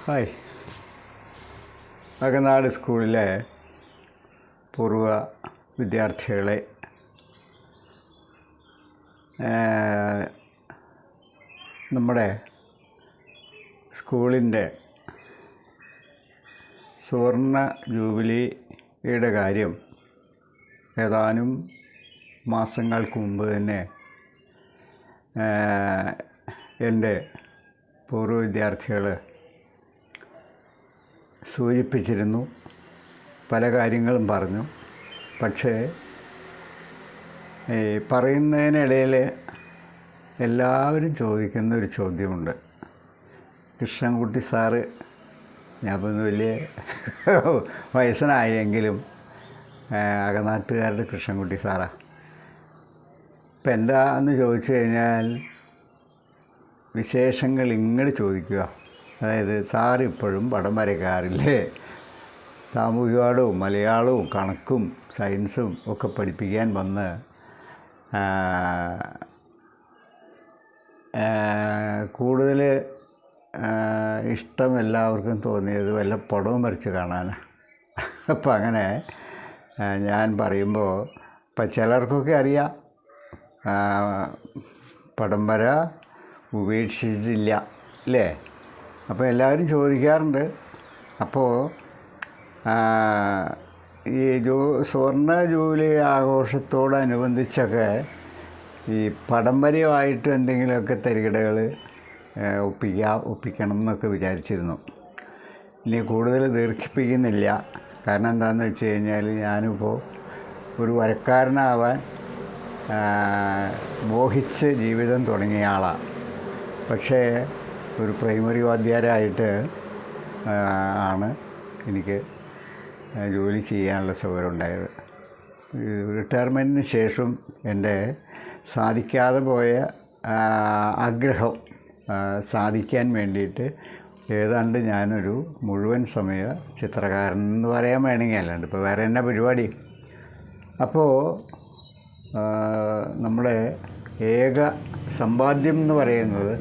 Hi. Akanad സ്കൂളിലെ പൂർവ്വ വിദ്യാർത്ഥികളെ, നമ്മുടെ സ്കൂളിൻ്റെ സുവർണ ജൂബിലിയുടെ കാര്യം ഏതാനും മാസങ്ങൾക്ക് മുമ്പ് തന്നെ എൻ്റെ പൂർവ്വ വിദ്യാർത്ഥികൾ സൂചിപ്പിച്ചിരുന്നു. പല കാര്യങ്ങളും പറഞ്ഞു. പക്ഷേ പറയുന്നതിനിടയിൽ എല്ലാവരും ചോദിക്കുന്ന ഒരു ചോദ്യമുണ്ട്. കൃഷ്ണൻകുട്ടി സാറ്, ഞാനിപ്പോൾ വലിയ വയസ്സനായെങ്കിലും അകനാട്ടുകാരുടെ കൃഷ്ണൻകുട്ടി സാറാ. ഇപ്പം എന്താണെന്ന് ചോദിച്ചു കഴിഞ്ഞാൽ വിശേഷങ്ങൾ ഇങ്ങോട്ട് ചോദിക്കുക. അതായത് സാർ ഇപ്പോഴും പടം വരയ്ക്കാറില്ലേ? സാമൂഹികപാഠവും മലയാളവും കണക്കും സയൻസും ഒക്കെ പഠിപ്പിക്കാൻ വന്ന് കൂടുതൽ ഇഷ്ടം എല്ലാവർക്കും തോന്നിയത് വല്ല പടവും വരച്ച് കാണാനാണ്. അപ്പം അങ്ങനെ ഞാൻ പറയുമ്പോൾ ഇപ്പം ചിലർക്കൊക്കെ അറിയാം, പടം വര ഉപേക്ഷിച്ചിട്ടില്ല അല്ലേ? അപ്പോൾ എല്ലാവരും ചോദിക്കാറുണ്ട്. അപ്പോൾ ഈ സുവർണ ജൂബിലി ആഘോഷത്തോടനുബന്ധിച്ചൊക്കെ ഈ പടം വരയുമായിട്ട് എന്തെങ്കിലുമൊക്കെ തരികിടകൾ ഒപ്പിക്കണം എന്നൊക്കെ വിചാരിച്ചിരുന്നു. ഇനി കൂടുതൽ ദീർഘിപ്പിക്കുന്നില്ല. കാരണം എന്താണെന്ന് വെച്ച് കഴിഞ്ഞാൽ ഞാനിപ്പോൾ ഒരു വരക്കാരനാവാൻ മോഹിച്ച് ജീവിതം തുടങ്ങിയ ആളാണ്. പക്ഷേ ഒരു പ്രൈമറി വാദ്യാരായിട്ട് ആണ് എനിക്ക് ജോലി ചെയ്യാനുള്ള സൗകര്യം ഉണ്ടായത്. റിട്ടയർമെൻറ്റിന് ശേഷം എൻ്റെ സാധിക്കാതെ പോയ ആഗ്രഹം സാധിക്കാൻ വേണ്ടിയിട്ട് ഏതാണ്ട് ഞാനൊരു മുഴുവൻ സമയ ചിത്രകാരൻ എന്ന് പറയാൻ വേണമെങ്കിൽ, അല്ലാണ്ട് ഇപ്പോൾ വേറെ എന്നാ പരിപാടി. അപ്പോൾ നമ്മുടെ ഏക സമ്പാദ്യം എന്ന് പറയുന്നത്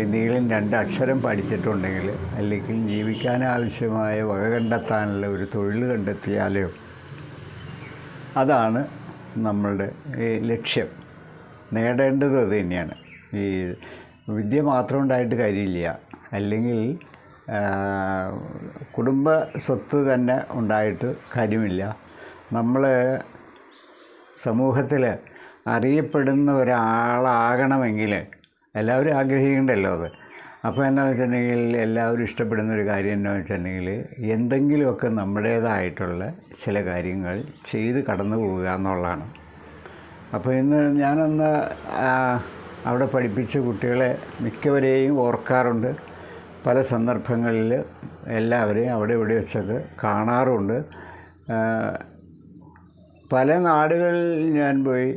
എന്തെങ്കിലും 2 അക്ഷരം പഠിച്ചിട്ടുണ്ടെങ്കിൽ, അല്ലെങ്കിൽ ജീവിക്കാനാവശ്യമായ വക കണ്ടെത്താനുള്ള ഒരു തൊഴിൽ കണ്ടെത്തിയാലോ, അതാണ് നമ്മളുടെ ലക്ഷ്യം. നേടേണ്ടത് അത് തന്നെയാണ്. ഈ വിദ്യ മാത്രം ഉണ്ടായിട്ട് കാര്യമില്ല, അല്ലെങ്കിൽ കുടുംബ സ്വത്ത് തന്നെ ഉണ്ടായിട്ട് കാര്യമില്ല. നമ്മൾ സമൂഹത്തിൽ അറിയപ്പെടുന്ന ഒരാളാകണമെങ്കിൽ എല്ലാവരും ആഗ്രഹിക്കണ്ടല്ലോ അത്. അപ്പോൾ എന്താണെന്ന് വെച്ചിട്ടുണ്ടെങ്കിൽ എല്ലാവരും ഇഷ്ടപ്പെടുന്ന ഒരു കാര്യം എന്താണെന്ന് വെച്ചിട്ടുണ്ടെങ്കിൽ എന്തെങ്കിലുമൊക്കെ നമ്മുടേതായിട്ടുള്ള ചില കാര്യങ്ങൾ ചെയ്ത് കടന്നു പോവുക എന്നുള്ളതാണ്. അപ്പോൾ ഇന്ന് ഞാനന്ന് അവിടെ പഠിപ്പിച്ച കുട്ടികളെ മിക്കവരെയും ഓർക്കാറുണ്ട്. പല സന്ദർഭങ്ങളിൽ എല്ലാവരെയും അവിടെ ഇവിടെ വെച്ചൊക്കെ കാണാറുണ്ട്. പല നാടുകളിൽ ഞാൻ പോയി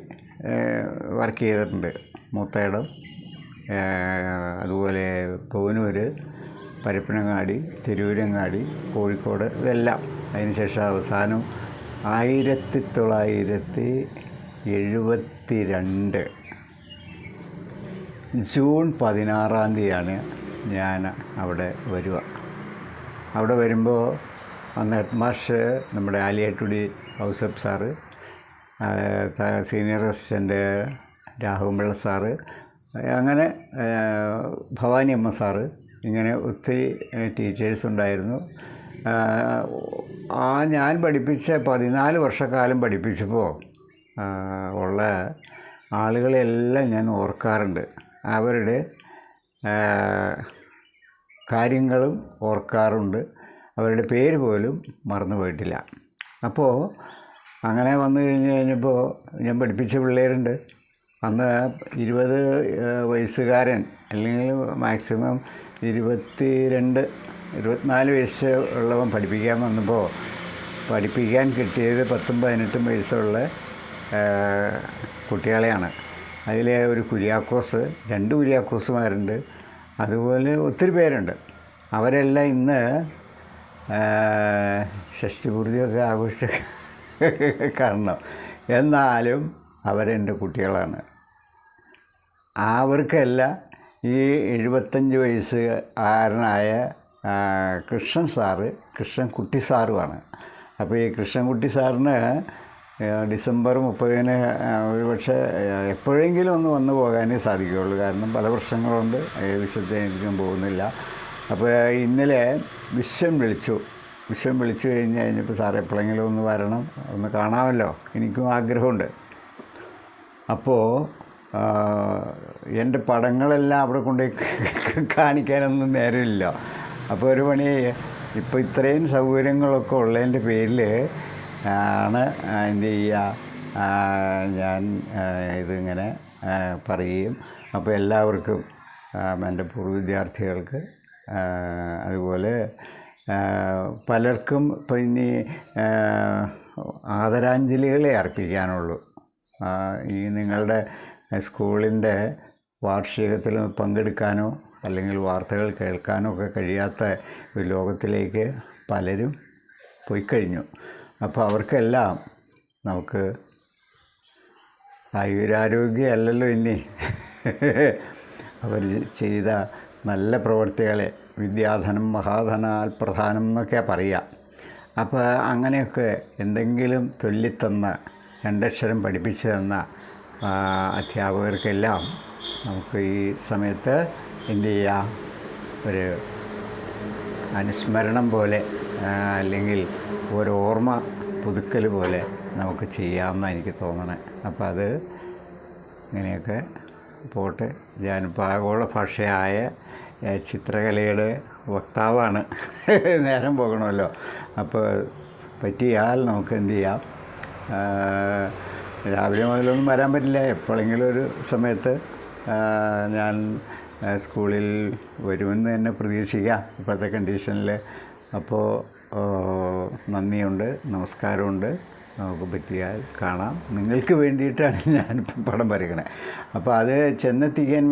വർക്ക് ചെയ്തിട്ടുണ്ട്. മുത്തേടം, അതുപോലെ പൂനൂർ, പരപ്പനങ്ങാടി, തിരൂരങ്ങാടി, കോഴിക്കോട്, ഇതെല്ലാം. അതിനുശേഷം അവസാനം 1972 ജൂൺ 16 ഞാൻ അവിടെ വരിക. അവിടെ വരുമ്പോൾ അന്ന് ഹെഡ് മാസ്റ്റർ നമ്മുടെ ആലിയാട്ടുടി Ausaf sir, senior assistant Raghavan Pillai sir, അങ്ങനെ ഭവാനി അമ്മ സാറ്, ഇങ്ങനെ ഒത്തിരി ടീച്ചേഴ്സ് ഉണ്ടായിരുന്നു. ഞാൻ പഠിപ്പിച്ച 14 വർഷക്കാലം പഠിപ്പിച്ചപ്പോൾ ഉള്ള ആളുകളെല്ലാം ഞാൻ ഓർക്കാറുണ്ട്. അവരുടെ കാര്യങ്ങളും ഓർക്കാറുണ്ട്. അവരുടെ പേര് പോലും മറന്നു പോയിട്ടില്ല. അപ്പോൾ അങ്ങനെ വന്നു കഴിഞ്ഞപ്പോൾ ഞാൻ പഠിപ്പിച്ച പിള്ളേരുണ്ട്. അന്ന് 20 വയസ്സുകാരൻ, അല്ലെങ്കിൽ മാക്സിമം 22-24 വയസ്സ് ഉള്ളവൻ പഠിപ്പിക്കാൻ വന്നപ്പോൾ പഠിപ്പിക്കാൻ കിട്ടിയത് 10-18 വയസ്സുള്ള കുട്ടികളെയാണ്. അതിൽ ഒരു കുര്യാക്കോസ്, 2 കുര്യാക്കോസുമാരുണ്ട്, അതുപോലെ ഒത്തിരി പേരുണ്ട്. അവരെല്ലാം ഇന്ന് ഷഷ്ടിപൂർത്തിയൊക്കെ ആഘോഷിച്ച കാരണം, എന്നാലും അവരെൻ്റെ കുട്ടികളാണ്. അവർക്കല്ല ഈ 75 വയസ്സുകാരനായ കൃഷ്ണൻകുട്ടി സാറുമാണ്. അപ്പോൾ ഈ കൃഷ്ണൻകുട്ടി സാറിന് ഡിസംബർ 30-ന് ഒരു പക്ഷേ എപ്പോഴെങ്കിലും ഒന്ന് വന്നു പോകാനേ സാധിക്കുകയുള്ളൂ. കാരണം പല പ്രശ്നങ്ങളുണ്ട്, വിശദീകരിക്കാൻ പോകുന്നില്ല. അപ്പോൾ ഇന്നലെ വിശ്വം വിളിച്ചു കഴിഞ്ഞപ്പോൾ സാർ എപ്പോഴെങ്കിലും ഒന്ന് വരണം, ഒന്ന് കാണാമല്ലോ, എനിക്കും ആഗ്രഹമുണ്ട്. അപ്പോൾ എൻ്റെ പടങ്ങളെല്ലാം അവിടെ കൊണ്ടുപോയി കാണിക്കാനൊന്നും നേരമില്ല. അപ്പോൾ ഒരു പണി, ഇപ്പോൾ ഇത്രയും സൗകര്യങ്ങളൊക്കെ ഉള്ളതിൻ്റെ പേരിൽ ആണ് എന്ത് ചെയ്യുക, ഞാൻ ഇതിങ്ങനെ പറയുകയും അപ്പോൾ എല്ലാവർക്കും, എൻ്റെ പൂർവ്വ വിദ്യാർത്ഥികൾക്ക്, അതുപോലെ പലർക്കും ഇപ്പോൾ ഇനി ആദരാഞ്ജലികളെ അർപ്പിക്കാനുള്ളൂ. ഈ നിങ്ങളുടെ സ്കൂളിൻ്റെ വാർഷികത്തിൽ പങ്കെടുക്കാനോ അല്ലെങ്കിൽ വാർത്തകൾ കേൾക്കാനോ ഒക്കെ കഴിയാത്ത ഒരു ലോകത്തിലേക്ക് പലരും പോയിക്കഴിഞ്ഞു. അപ്പോൾ അവർക്കെല്ലാം നമുക്ക് ആയുരാരോഗ്യമല്ലല്ലോ ഇനി, അവർ ചെയ്ത നല്ല പ്രവൃത്തികളെ വിദ്യാധനം മഹാധനാൽ പ്രധാനം എന്നൊക്കെ പറയാം. അപ്പോൾ അങ്ങനെയൊക്കെ എന്തെങ്കിലും ചൊല്ലിത്തന്ന, രണ്ടക്ഷരം പഠിപ്പിച്ചു തന്ന അധ്യാപകർക്കെല്ലാം നമുക്ക് ഈ സമയത്ത് എന്ത് ചെയ്യാം, ഒരു അനുസ്മരണം പോലെ അല്ലെങ്കിൽ ഒരു ഓർമ്മ പുതുക്കൽ പോലെ നമുക്ക് ചെയ്യാമെന്നാണ് എനിക്ക് തോന്നണേ. അപ്പോൾ അത് ഇങ്ങനെയൊക്കെ പോട്ടെ. ഞാനിപ്പോൾ ആഗോള ഭാഷയായ ചിത്രകലയുടെ വക്താവാണ്, നേരം പോകണമല്ലോ. അപ്പോൾ പറ്റിയാൽ നമുക്ക് എന്ത് ചെയ്യാം, രാവിലെ മുതലൊന്നും വരാൻ പറ്റില്ല, എപ്പോഴെങ്കിലും ഒരു സമയത്ത് ഞാൻ സ്കൂളിൽ വരുമെന്ന് തന്നെ പ്രതീക്ഷിക്കാം ഇപ്പോഴത്തെ കണ്ടീഷനിൽ. അപ്പോൾ നന്ദിയുണ്ട്, നമസ്കാരമുണ്ട്. നമുക്ക് പറ്റിയാൽ കാണാം. നിങ്ങൾക്ക് വേണ്ടിയിട്ടാണ് ഞാനിപ്പം പടം വരയ്ക്കണേ. അപ്പോൾ അത് ചെന്നെത്തിക്കാൻ